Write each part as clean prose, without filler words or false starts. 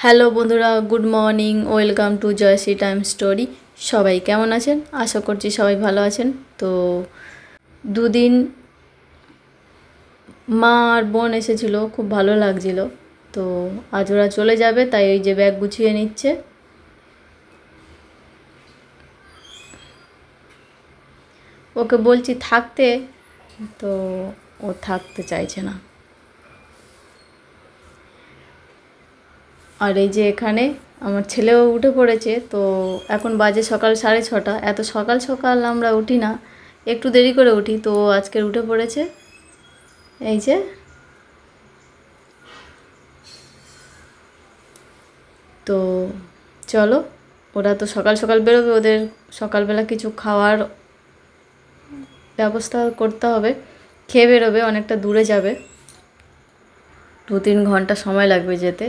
Hello বন্ধুরা, good morning, welcome to Joyshree time story. সবাই কেমন আছেন? আশা করছি সবাই ভালো আছেন। তো দুদিন মা আর বোন এসেছিলো, খুব ভালো লাগছিল। তো আজ ওরা চলে যাবে, তাই এই যে ব্যাগ গুছিয়ে নিচ্ছে। ওকে বলছি থাকতে, তো ও থাকতে চাইছে না। আর এই যে এখানে আমার ছেলেও উঠে পড়েছে। তো এখন বাজে সকাল 6:30। এত সকাল সকাল আমরা উঠি না, একটু দেরি করে উঠি। তো আজকের উঠে পড়েছে। এই যে তো চলো, ওরা তো সকাল সকাল বেরোবে, ওদের সকালবেলা কিছু খাওয়ার ব্যবস্থা করতে হবে। খেয়ে বেরোবে, অনেকটা দূরে যাবে, 2-3 ঘন্টা সময় লাগবে যেতে।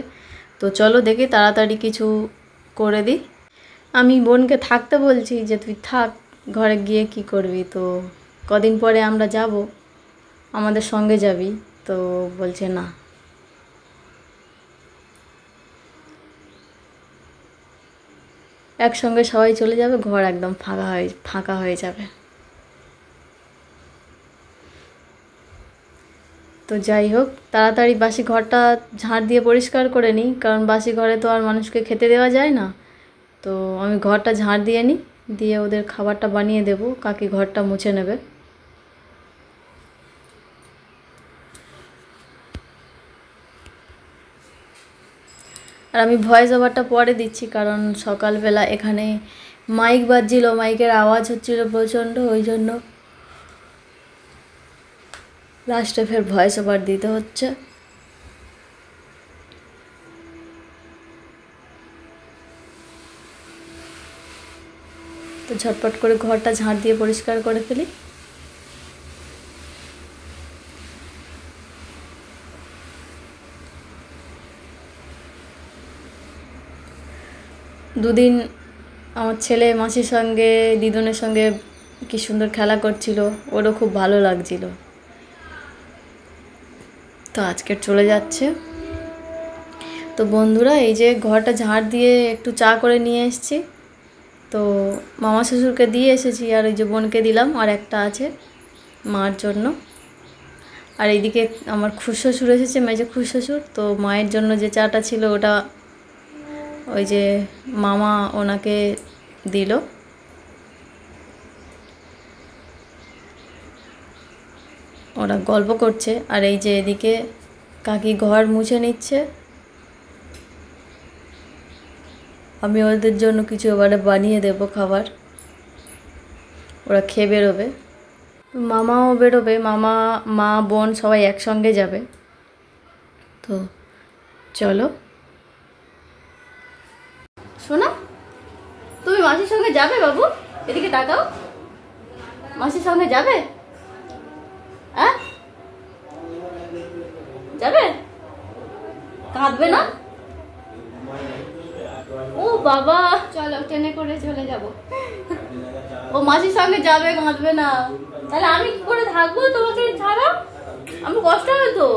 তো চলো দেখি তাড়াতাড়ি কিছু করে দিই। আমি বোনকে থাকতে বলছি যে তুই থাক, ঘরে গিয়ে কি করবি, তো কদিন পরে আমরা যাব, আমাদের সঙ্গে যাবি। তো বলছে না। একসঙ্গে সবাই চলে যাবে, ঘর একদম ফাঁকা হয়ে যাবে। তো যাই হোক, তাড়াতাড়ি বাসি ঘরটা ঝাড় দিয়ে পরিষ্কার করে নিই, কারণ বাসি ঘরে তো আর মানুষকে খেতে দেওয়া যায় না। তো আমি ঘরটা ঝাড় দিয়ে নিই, দিয়ে ওদের খাবারটা বানিয়ে দেবো, কাকি ঘরটা মুছে নেবে। আর আমি ভয়েস ওভারটা পরে দিচ্ছি, কারণ সকালবেলা এখানে মাইক বাজছিল, মাইকের আওয়াজ হচ্ছিল প্রচণ্ড, ওই জন্য লাস্টে ফের ভয়েস ওভার দিতে হচ্ছে। তো ঝটপট করে ঘরটা ঝাড় দিয়ে পরিষ্কার করে ফেলি। দুদিন আমার ছেলে মাসির সঙ্গে, দিদুনের সঙ্গে কি সুন্দর খেলা করছিল, ওরও খুব ভালো লাগছিল। তো আজকে চলে যাচ্ছে। তো বন্ধুরা, এই যে ঘরটা ঝাড় দিয়ে একটু চা করে নিয়ে এসেছি। তো মামা শ্বশুরকে দিয়ে এসেছি, আর ওই যে বোনকে দিলাম, আর একটা আছে মার জন্য। আর এইদিকে আমার খুড়শ্বশুর এসেছে, মেজে খুড়শ্বশুর। তো মায়ের জন্য যে চাটা ছিল ওটা ওই যে মামা ওনাকে দিল। ওরা গল্প করছে, আর এই যে এদিকে কাকি ঘর মুছে নিচ্ছে। আমি ওদের জন্য কিছু এবারে বানিয়ে দেব খাবার, ওরা খেয়ে বেরোবে। মামাও বেরোবে, মামা, মা, বোন সবাই একসঙ্গে যাবে। তো চলো। শোনা, তুমি মাসির সঙ্গে যাবে? বাবু এদিকে তাকাও, মাসির সঙ্গে যাবে? হ্যাঁ যাবে? কাঁদবে না? ও বাবা, চলো ট্রেনে করে চলে যাব। ও মাসির সঙ্গে যাবে, কাঁদবে না? তাহলে আমি কি করে থাকবো তোমাকে ছাড়া? আমি কষ্ট হবে তো।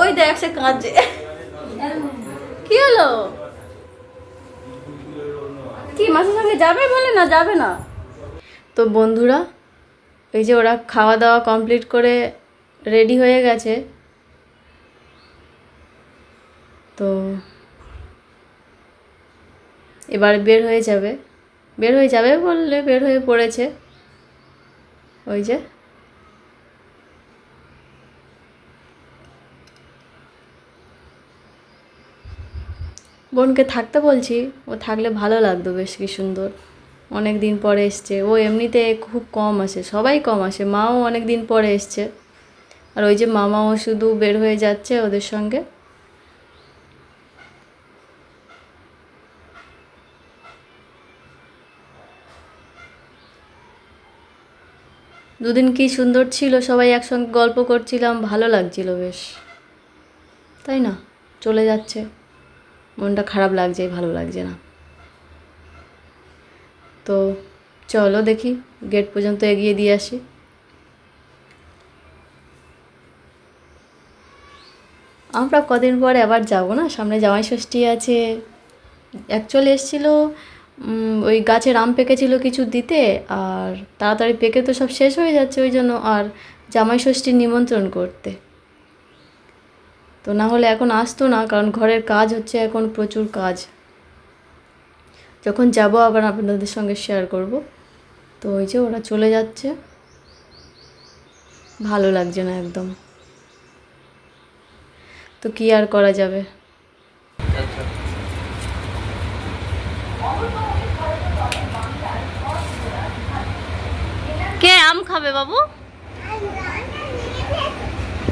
ওই দেখ সে কাঁদছে। কি হলো? কি মাসির সঙ্গে যাবে বলে? না যাবে না। তো বন্ধুরা, এই যে ওরা খাওয়া দাওয়া কমপ্লিট করে রেডি হয়ে গেছে। তো এবার বের হয়ে যাবে বললে বের হয়ে পড়েছে। ওই যে বোনকে থাকতে বলছি, ও থাকলে ভালো লাগতো বেশ, কি সুন্দর। অনেক দিন পরে এসছে ও, এমনিতে খুব কম আসে, সবাই কম আসে, মাও অনেক দিন পরে এসছে। আর ওই যে মামাও শুধু বের হয়ে যাচ্ছে ওদের সঙ্গে। দুদিন কি সুন্দর ছিল, সবাই একসঙ্গে গল্প করছিলাম, ভালো লাগছিল বেশ, তাই না? চলে যাচ্ছে, মনটা খারাপ লাগছে, ভালো লাগছে না। তো চলো দেখি গেট পর্যন্ত এগিয়ে দিয়ে আসি। আমরা কদিন পরে আবার যাব না, সামনে জামাই ষষ্ঠী আছে। অ্যাকচুয়ালি এসেছিলো ওই গাছের আম পেকেছিল কিছু দিতে, আর তাড়াতাড়ি পেকে তো সব শেষ হয়ে যাচ্ছে ওই জন্য, আর জামাই ষষ্ঠীর নিমন্ত্রণ করতে। তো না হলে এখন আসতো না, কারণ ঘরের কাজ হচ্ছে এখন, প্রচুর কাজ। যখন যাব আবার আপনাদের সঙ্গে শেয়ার করব। তো ওই যে ওরা চলে যাচ্ছে, ভালো লাগছে না একদম, তো কি আর করা যাবে। কে আম খাবে বাবু?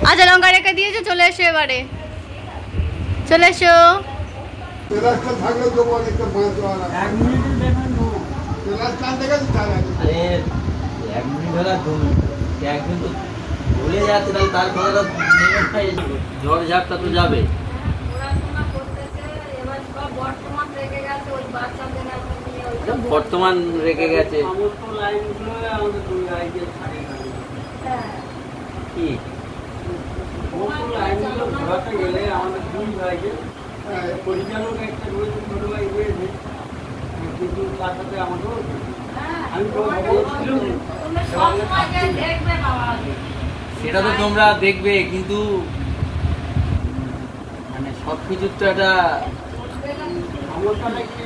আচ্ছা লঙ্কা রেখে দিয়েছো, চলে এসো এবারে, চলে এসো। ঝড় ঝাপটা তো যাবে। বর্তমান রেখে গেছে কি পরিচালক একটা রয়েছে, ছোট ভাই রয়েছে, কিন্তু তার সাথে আমাকেও সেটা তো তোমরা দেখবে, কিন্তু মানে সব কিছুর তো একটা সমস্যাটা কি,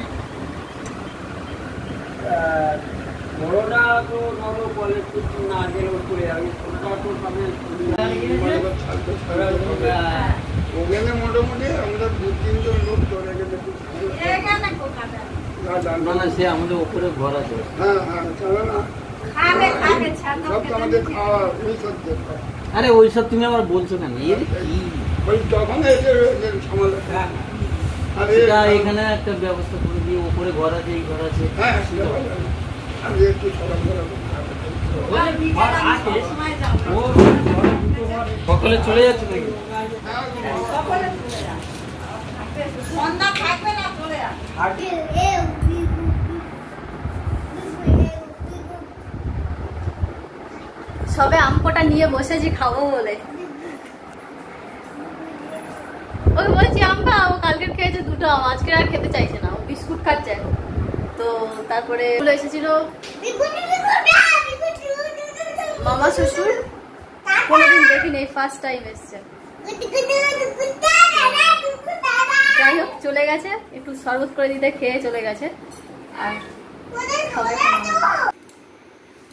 বড়টা তো ধরো কলেজ না গেলেও করে আমি ছোটটা তো ওখানে মোটামুটি আমরা 2-3 জন লোক চলে গেলে না না, সে আমাদের উপরে ঘর আছে। আরে ওইসব তুমি আবার বলছো কেন? এখানে একটা ব্যবস্থা করে দিয়ে উপরে ঘর আছে, এই ঘর আছে। সকালে চলে যাচ্ছে নাকি? সবে আম কটা নিয়ে বসেছি খাবো বলে, ওই বলছি আম খাও, কালকের খেয়েছে 2টো আম, আজকে আর খেতে চাইছে না, ও বিস্কুট খাচ্ছে। তো তারপরে এসেছিল মামা শ্বশুর, কোনোদিন দেখিনি, এই ফার্স্ট টাইম এসছে। যাই হোক চলে গেছে, একটু শরবত করে দিতে খেয়ে চলে গেছে। আর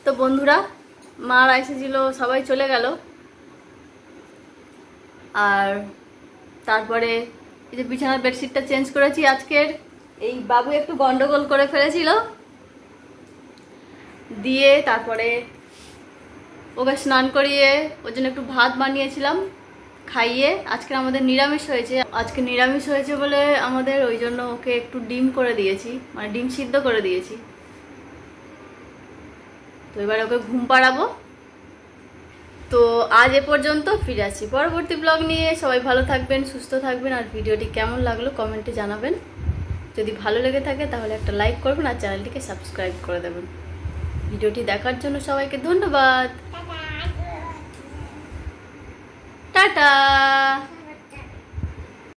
তো বন্ধুরা মারা এসেছিল, সবাই চলে গেল। আর তারপরে এই যে বিছানার বেডশিটটা চেঞ্জ করেছি আজকের। এই বাবু একটু গন্ডগোল করে ফেলেছিল, দিয়ে তারপরে ওকে স্নান করিয়ে ওর জন্য একটু ভাত বানিয়েছিলাম, খাইয়ে। আজকে আমাদের নিরামিষ হয়েছে, আজকে নিরামিষ হয়েছে বলে আমাদের ওই জন্য ওকে একটু ডিম করে দিয়েছি, মানে ডিম সিদ্ধ করে দিয়েছি। তো এবার ওকে ঘুম পাড়াবো। তো আজ এ পর্যন্ত, ফিরে আসছি পরবর্তী ব্লগ নিয়ে। সবাই ভালো থাকবেন, সুস্থ থাকবেন, আর ভিডিওটি কেমন লাগলো কমেন্টে জানাবেন। যদি ভালো লেগে থাকে তাহলে একটা লাইক করবেন আর চ্যানেলটিকে সাবস্ক্রাইব করে দেবেন। ভিডিওটি দেখার জন্য সবাইকে ধন্যবাদ, টাটা।